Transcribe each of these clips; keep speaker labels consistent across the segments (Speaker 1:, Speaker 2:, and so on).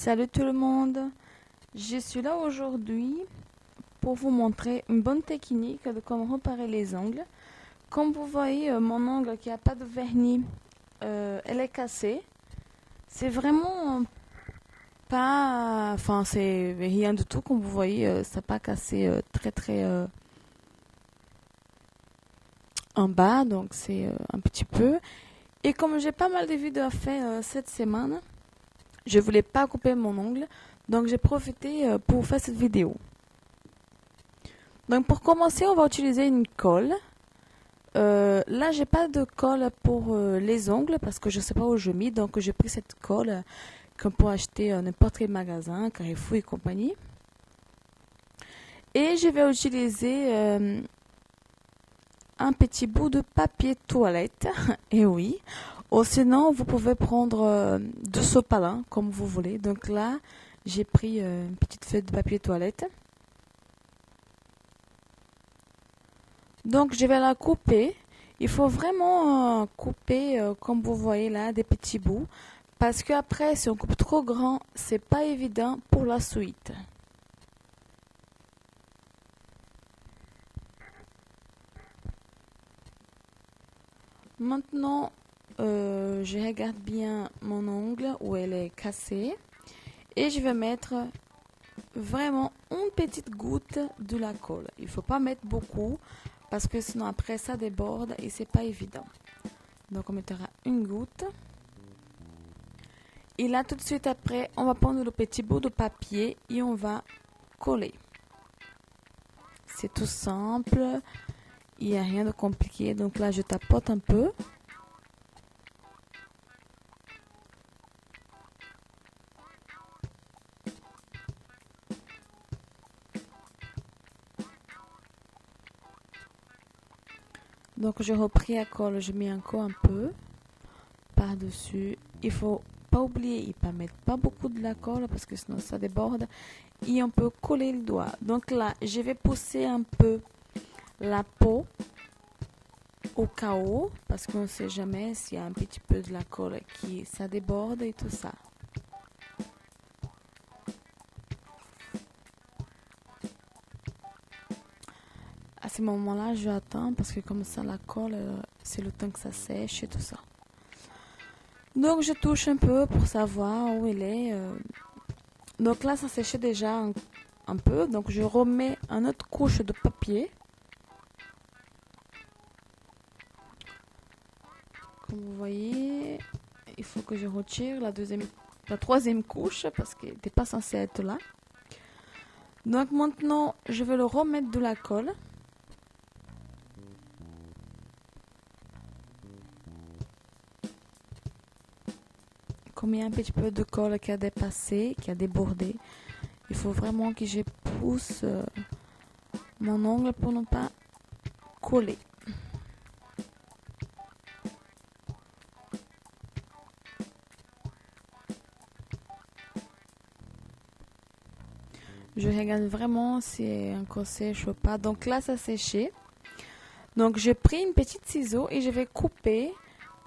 Speaker 1: Salut tout le monde, je suis là aujourd'hui pour vous montrer une bonne technique de comment réparer les ongles. Comme vous voyez, mon ongle qui n'a pas de vernis, elle est cassée. C'est vraiment pas... Enfin, c'est rien du tout, comme vous voyez, ça n'a pas cassé très en bas, donc c'est un petit peu. Et comme j'ai pas mal de vidéos à faire cette semaine, je voulais pas couper mon ongle, donc j'ai profité pour faire cette vidéo. Donc pour commencer, on va utiliser une colle. Là, j'ai pas de colle pour les ongles parce que je sais pas où je mets, donc j'ai pris cette colle qu'on peut acheter à n'importe quel magasin, Carrefour et compagnie. Et je vais utiliser un petit bout de papier toilette, et oui. Ou sinon, vous pouvez prendre du sopalin, comme vous voulez. Donc là, j'ai pris une petite feuille de papier toilette. Donc, je vais la couper. Il faut vraiment couper, comme vous voyez là, des petits bouts. Parce qu'après, si on coupe trop grand, c'est pas évident pour la suite. Maintenant, je regarde bien mon ongle où elle est cassée. Et je vais mettre vraiment une petite goutte de la colle. Il ne faut pas mettre beaucoup parce que sinon après ça déborde et c'est pas évident. Donc on mettra une goutte. Et là tout de suite après, on va prendre le petit bout de papier et on va coller. C'est tout simple. Il n'y a rien de compliqué. Donc là je tapote un peu. Donc j'ai repris la colle, je mets encore un peu par-dessus. Il faut pas oublier, il ne faut pas mettre pas beaucoup de la colle parce que sinon ça déborde. Et on peut coller le doigt. Donc là, je vais pousser un peu la peau au cas où, parce qu'on ne sait jamais s'il y a un petit peu de la colle qui ça déborde et tout ça. À ce moment-là, je attends parce que comme ça, la colle, c'est le temps que ça sèche et tout ça. Donc, je touche un peu pour savoir où elle est. Donc là, ça séchait déjà un peu. Donc, je remets une autre couche de papier. Comme vous voyez, il faut que je retire la troisième couche parce qu'elle n'était pas censée être là. Donc maintenant, je vais le remettre de la colle. Comme il y a un petit peu de colle qui a dépassé, qui a débordé, il faut vraiment que je pousse mon ongle pour ne pas coller. Je regarde vraiment si encore sèche ou pas. Donc là, ça a séché. Donc j'ai pris une petite ciseau et je vais couper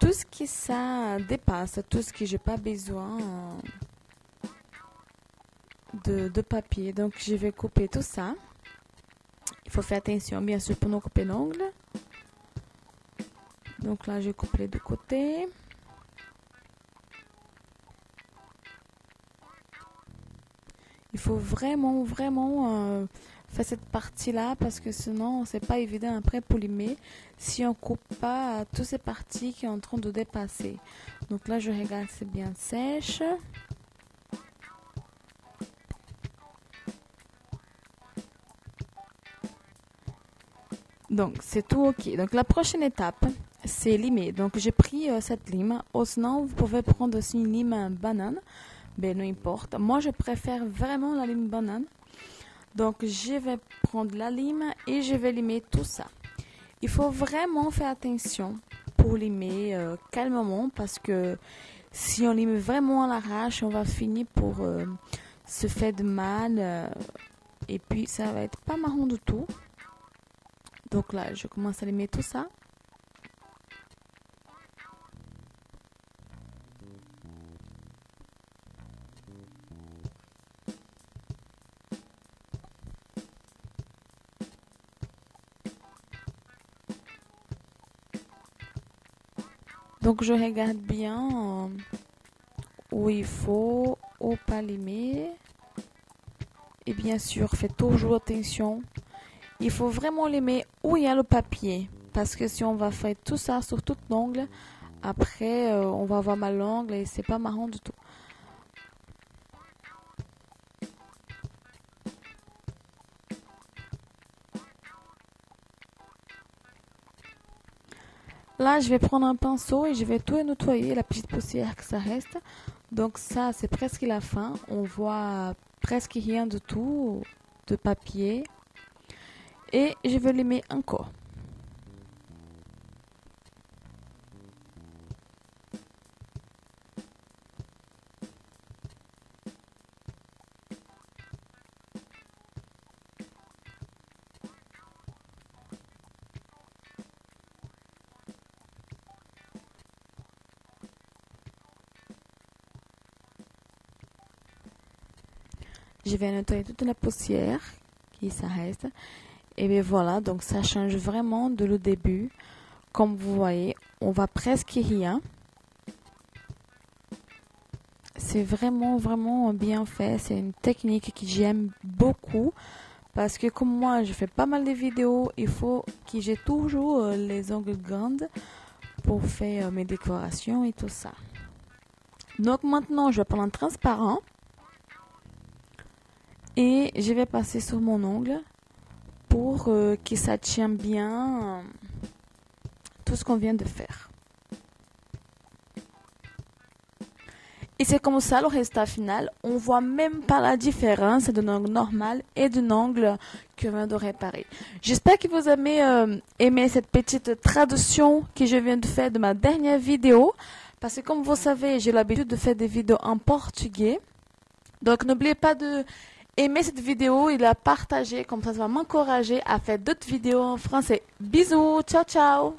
Speaker 1: tout ce qui ça dépasse, tout ce que j'ai pas besoin de papier. Donc je vais couper tout ça. Il faut faire attention bien sûr pour ne couper l'ongle. Donc là je coupe les deux côtés. Il faut vraiment faire cette partie là parce que sinon c'est pas évident après pour limer si on coupe pas toutes ces parties qui sont en train de dépasser. Donc là je regarde si c'est bien sèche. Donc c'est tout ok. Donc la prochaine étape c'est limer. Donc j'ai pris cette lime. Ou sinon vous pouvez prendre aussi une lime banane. Ben non importe. Moi je préfère vraiment la lime banane. Donc je vais prendre la lime et je vais limer tout ça. Il faut vraiment faire attention pour limer calmement parce que si on lime vraiment à l'arrache, on va finir pour se faire de mal et puis ça va être pas marrant du tout. Donc là, je commence à limer tout ça. Donc je regarde bien où il faut, où pas limer. Et bien sûr, faites toujours attention. Il faut vraiment limer où il y a le papier. Parce que si on va faire tout ça sur toute l'ongle, après on va avoir mal l'ongle et c'est pas marrant du tout. Là, je vais prendre un pinceau et je vais tout nettoyer, la petite poussière que ça reste. Donc ça, c'est presque la fin. On voit presque rien de tout, de papier. Et je vais limer encore. Je vais nettoyer toute la poussière qui ça reste. Et bien voilà, donc ça change vraiment de le début. Comme vous voyez, on voit presque rien. C'est vraiment bien fait. C'est une technique que j'aime beaucoup. Parce que comme moi, je fais pas mal de vidéos, il faut que j'ai toujours les ongles grandes pour faire mes décorations et tout ça. Donc maintenant, je vais prendre un transparent. Et je vais passer sur mon ongle pour que ça tienne bien tout ce qu'on vient de faire. Et c'est comme ça le résultat final. On voit même pas la différence d'un ongle normal et d'un ongle que je viens de réparer. J'espère que vous avez aimé cette petite traduction que je viens de faire de ma dernière vidéo. Parce que comme vous savez, j'ai l'habitude de faire des vidéos en portugais. Donc n'oubliez pas de aimer cette vidéo et la partager, comme ça va m'encourager à faire d'autres vidéos en français. Bisous, ciao ciao!